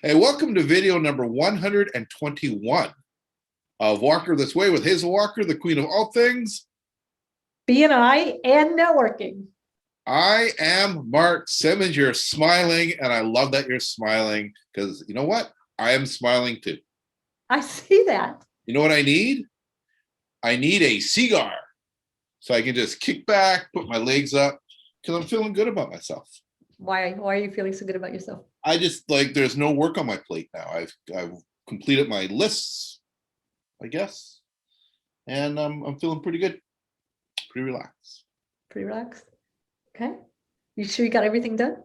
Hey, welcome to video number 121 of Walker This Way with Hazel Walker, the queen of all things B&I and networking. I am Mark Simmons. You're smiling, and I love that you're smiling because you know what? I am smiling too. I see that. You know what I need? I need a cigar so I can just kick back, put my legs up because I'm feeling good about myself. Why are you feeling so good about yourself? I just like there's no work on my plate now. I've completed my lists, I guess, and I'm feeling pretty good, pretty relaxed. Pretty relaxed. Okay. You sure you got everything done?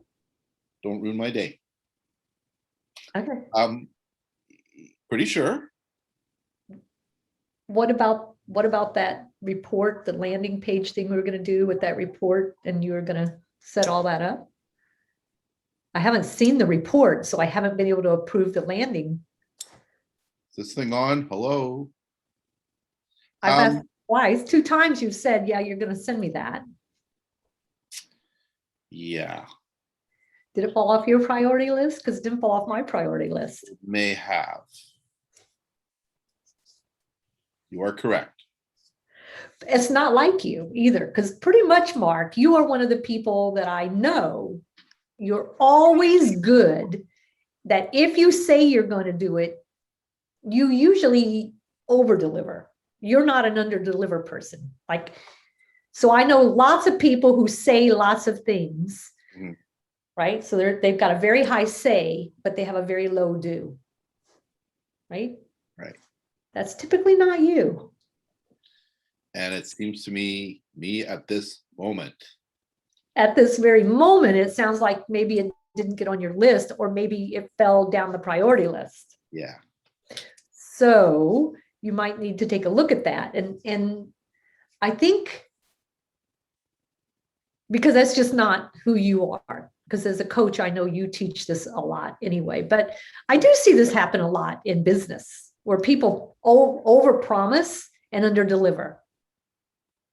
Don't ruin my day. Okay. Pretty sure. What about that report, the landing page thing we were going to do with that report, and you were going to set all that up? I haven't seen the report, so I haven't been able to approve the landing. Is this thing on? Hello. I've asked twice, 2 times you've said, yeah, you're going to send me that. Yeah. Did it fall off your priority list? Because it didn't fall off my priority list. It may have. You are correct. It's not like you either, because pretty much, Mark, you are one of the people that I know. You're always good that if you say you're going to do it, you usually over deliver. You're not an under deliver person. So I know lots of people who say lots of things, right? So they've got a very high say, but they have a very low do, right? Right. That's typically not you. And it seems to me at this moment. At this very moment, it sounds like maybe it didn't get on your list, or maybe it fell down the priority list. Yeah. So you might need to take a look at that. And I think, because that's just not who you are, because as a coach, I know you teach this a lot anyway, but I do see this happen a lot in business where people overpromise and underdeliver.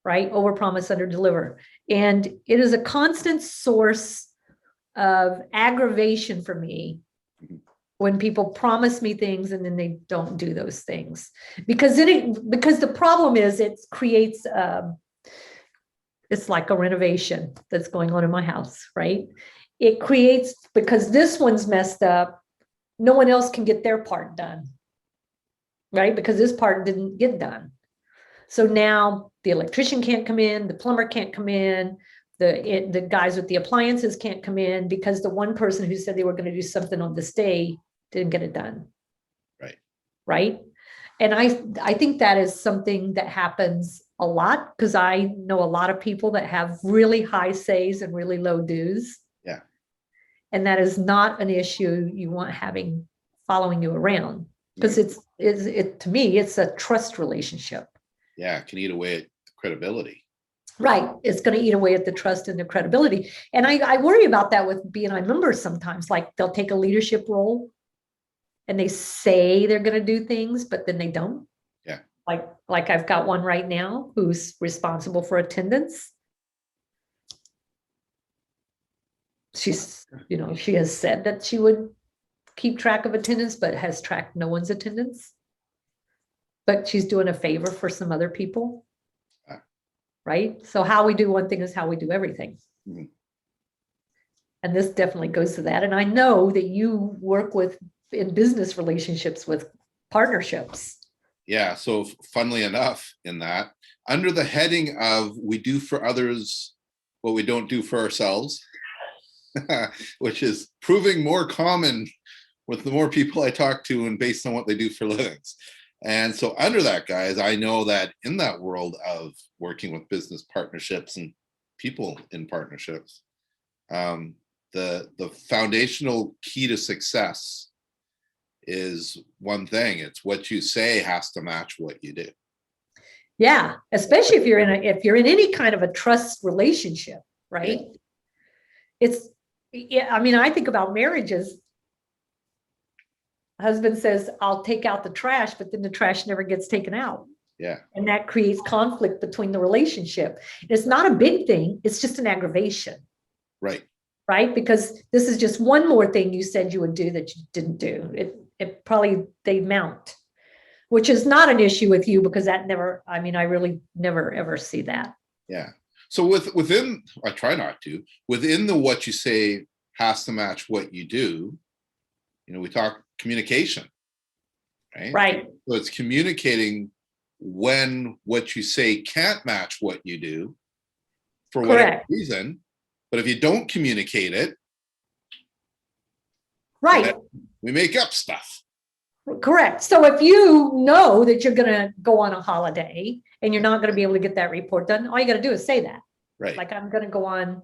Right? Overpromise, underdeliver. And it is a constant source of aggravation for me when people promise me things and then they don't do those things. Because the problem is it creates it's like a renovation that's going on in my house, right? It creates, because this one's messed up, no one else can get their part done, right? Because this part didn't get done. So now the electrician can't come in, the plumber can't come in, the guys with the appliances can't come in because the one person who said they were going to do something on this day didn't get it done. Right. Right. And I think that is something that happens a lot, because I know a lot of people that have really high says and really low do's. Yeah. And that is not an issue you want following you around, because it to me, it's a trust relationship. Yeah, it can eat away at credibility. Right. It's going to eat away at the trust and the credibility. And I worry about that with B&I members sometimes. Like, they'll take a leadership role and they say they're going to do things, but then they don't. Yeah. Like I've got one right now who's responsible for attendance. She has said that she would keep track of attendance, but has tracked no one's attendance. But she's doing a favor for some other people, right? So how we do one thing is how we do everything. Mm-hmm. And this definitely goes to that. And I know that you work in business relationships with partnerships. Yeah, so funnily enough, in that, under the heading of we do for others what we don't do for ourselves, which is proving more common with the more people I talk to and based on what they do for livings. And so under that, guys, I know that in that world of working with business partnerships and people in partnerships, the foundational key to success is one thing. It's what you say has to match what you do. Yeah, especially if you're in any kind of a trust relationship, right? Yeah. I think about marriages. Husband says, I'll take out the trash, but then the trash never gets taken out. Yeah. And that creates conflict between the relationship. It's not a big thing. It's just an aggravation. Right. right? Because this is just one more thing you said you would do that you didn't do. It probably, they mount, which is not an issue with you because that never, I mean, I really never ever see that. Yeah. So within, I try not to, within the what you say has to match what you do, we talk communication, right? Right, So it's communicating when what you say can't match what you do for whatever correct, reason. But if you don't communicate it, right. then we make up stuff. Correct. So if you know that you're gonna go on a holiday and you're not gonna be able to get that report done, all you gotta do is say that. Right. Like, I'm gonna go on,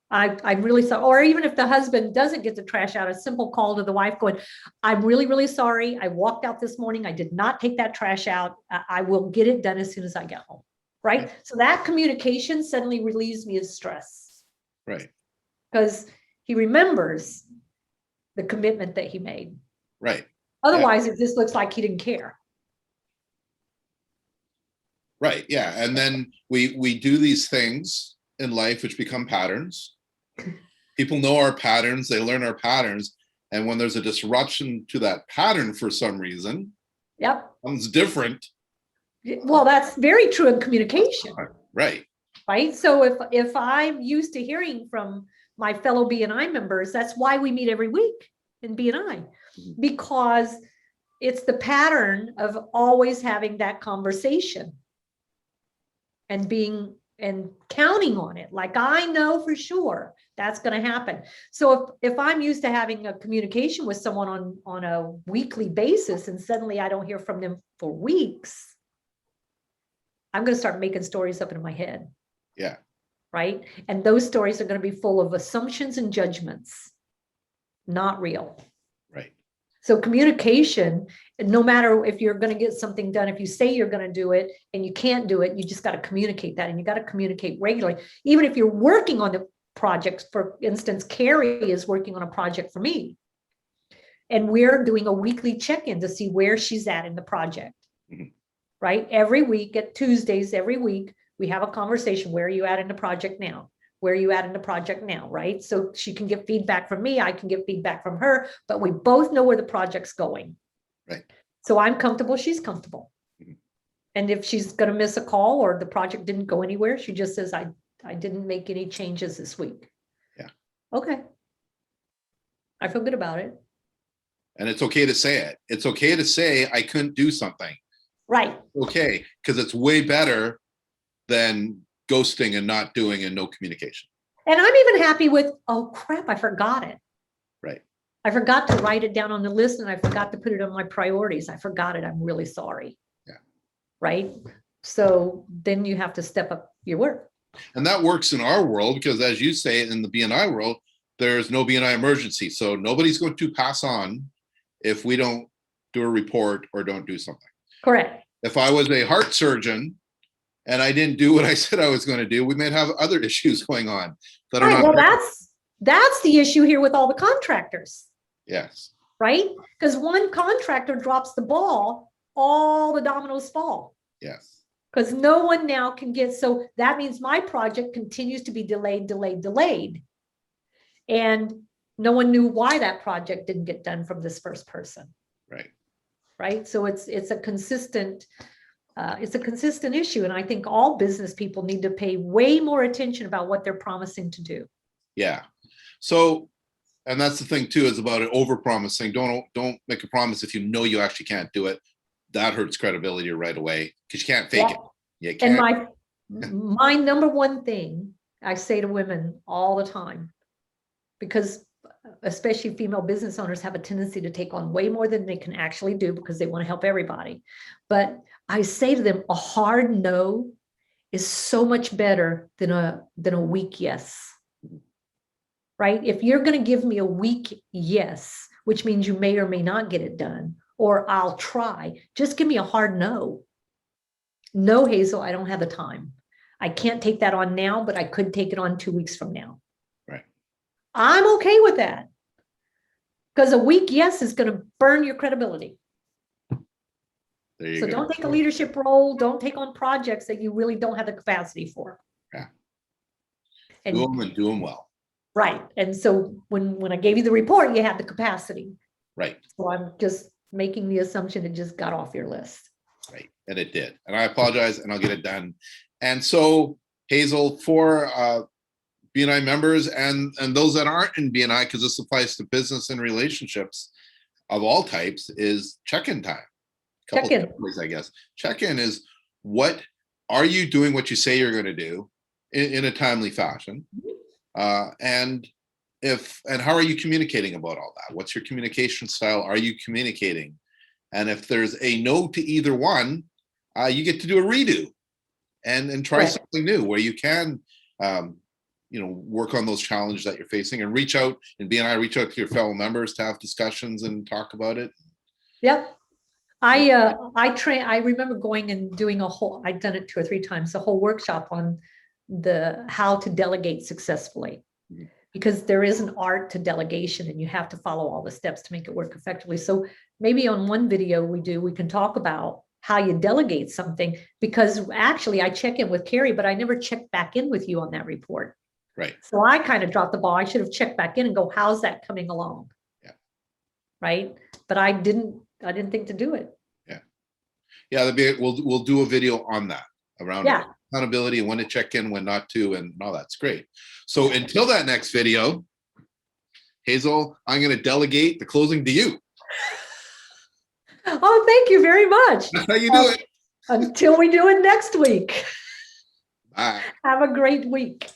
I'm really sorry. Or even if the husband doesn't get the trash out, a simple call to the wife going, I'm really, really sorry. I walked out this morning. I did not take that trash out. I will get it done as soon as I get home. Right. So that communication suddenly relieves me of stress. Right. Because he remembers the commitment that he made. Right. Otherwise, it just looks like he didn't care. Right. Yeah. And then we do these things in life which become patterns. People know our patterns, they learn our patterns. And when there's a disruption to that pattern for some reason, Yep. something's different. Well, that's very true in communication. Right. Right. So if I'm used to hearing from my fellow BNI members, that's why we meet every week in BNI, because it's the pattern of always having that conversation and counting on it. Like, I know for sure that's going to happen. So if I'm used to having a communication with someone on a weekly basis and suddenly I don't hear from them for weeks, I'm going to start making stories up in my head. Yeah. Right. And those stories are going to be full of assumptions and judgments, not real. Right. So communication, no matter if you're going to get something done, if you say you're going to do it and you can't do it, you just got to communicate that, and you got to communicate regularly. Even if you're working on the projects, for instance, Carrie is working on a project for me, and we're doing a weekly check-in to see where she's at in the project. Mhm. Right. Every week at Tuesdays, every week, we have a conversation. Where are you at in the project now? Where are you at in the project now? Right. So she can get feedback from me. I can get feedback from her, but we both know where the project's going. Right. So I'm comfortable. She's comfortable. Mhm. And if she's going to miss a call or the project didn't go anywhere, she just says, I didn't make any changes this week. Yeah. Okay. I feel good about it. And it's okay to say it. It's okay to say I couldn't do something. Right. Okay. Because it's way better than ghosting and not doing and no communication. And I'm even happy with, oh crap, I forgot it. Right. I forgot to write it down on the list, and I forgot to put it on my priorities. I forgot it. I'm really sorry. Yeah. Right. So then you have to step up your work. And that works in our world because, as you say, in the BNI world, there's no BNI emergency. So nobody's going to pass on if we don't do a report or don't do something. Correct. If I was a heart surgeon and I didn't do what I said I was going to do, we might have other issues going on that are Right. not. Well, that's the issue here with all the contractors. Yes. Right. Because one contractor drops the ball, all the dominoes fall. Yes. Because no one now can get, so that means my project continues to be delayed. And no one knew why that project didn't get done from this first person. Right. Right. So it's a consistent issue. And I think all business people need to pay way more attention about what they're promising to do. Yeah. So, and that's the thing too, is about it over promising. Don't make a promise if you know you actually can't do it. That hurts credibility right away because you can't fake it. You can't. And my number one thing I say to women all the time, because especially female business owners have a tendency to take on way more than they can actually do because they want to help everybody. But I say to them, a hard no is so much better than a weak yes. Right? If you're going to give me a weak yes, which means you may or may not get it done, or I'll try, just give me a hard no. No, Hazel, I don't have the time. I can't take that on now, but I could take it on 2 weeks from now. Right. I'm okay with that. Because a weak yes is going to burn your credibility. There you So go. don't take a leadership role. Don't take on projects that you really don't have the capacity for. Yeah. And Do them and do them well. Right. And so when I gave you the report, you had the capacity. Right, So I'm just making the assumption it just got off your list. right. And it did. And I apologize, and I'll get it done. And so, Hazel, for BNI members and those that aren't in BNI, because this applies to business and relationships of all types, is check-in time. Couple Check-in. of ways, I guess. Check-in is, what are you doing what you say you're going to do in a timely fashion? And how are you communicating about all that? What's your communication style? Are you communicating? And if there's a no to either one, you get to do a redo and try Right. something new where you can, work on those challenges that you're facing, and reach out to your fellow members to have discussions and talk about it. Yep. I remember going and doing I'd done it 2 or 3 times, a whole workshop on how to delegate successfully, because there is an art to delegation and you have to follow all the steps to make it work effectively. So maybe on one video we can talk about how you delegate something, because actually I check in with Carrie, but I never checked back in with you on that report. Right. So I kind of dropped the ball. I should have checked back in and go, how's that coming along? Yeah. Right. But I didn't think to do it. Yeah. We'll do a video on that, around accountability and when to check in, when not to, and all that's great. So until that next video, Hazel, I'm going to delegate the closing to you. Oh, thank you very much. That's how you do it. Until we do it next week. Bye. Have a great week.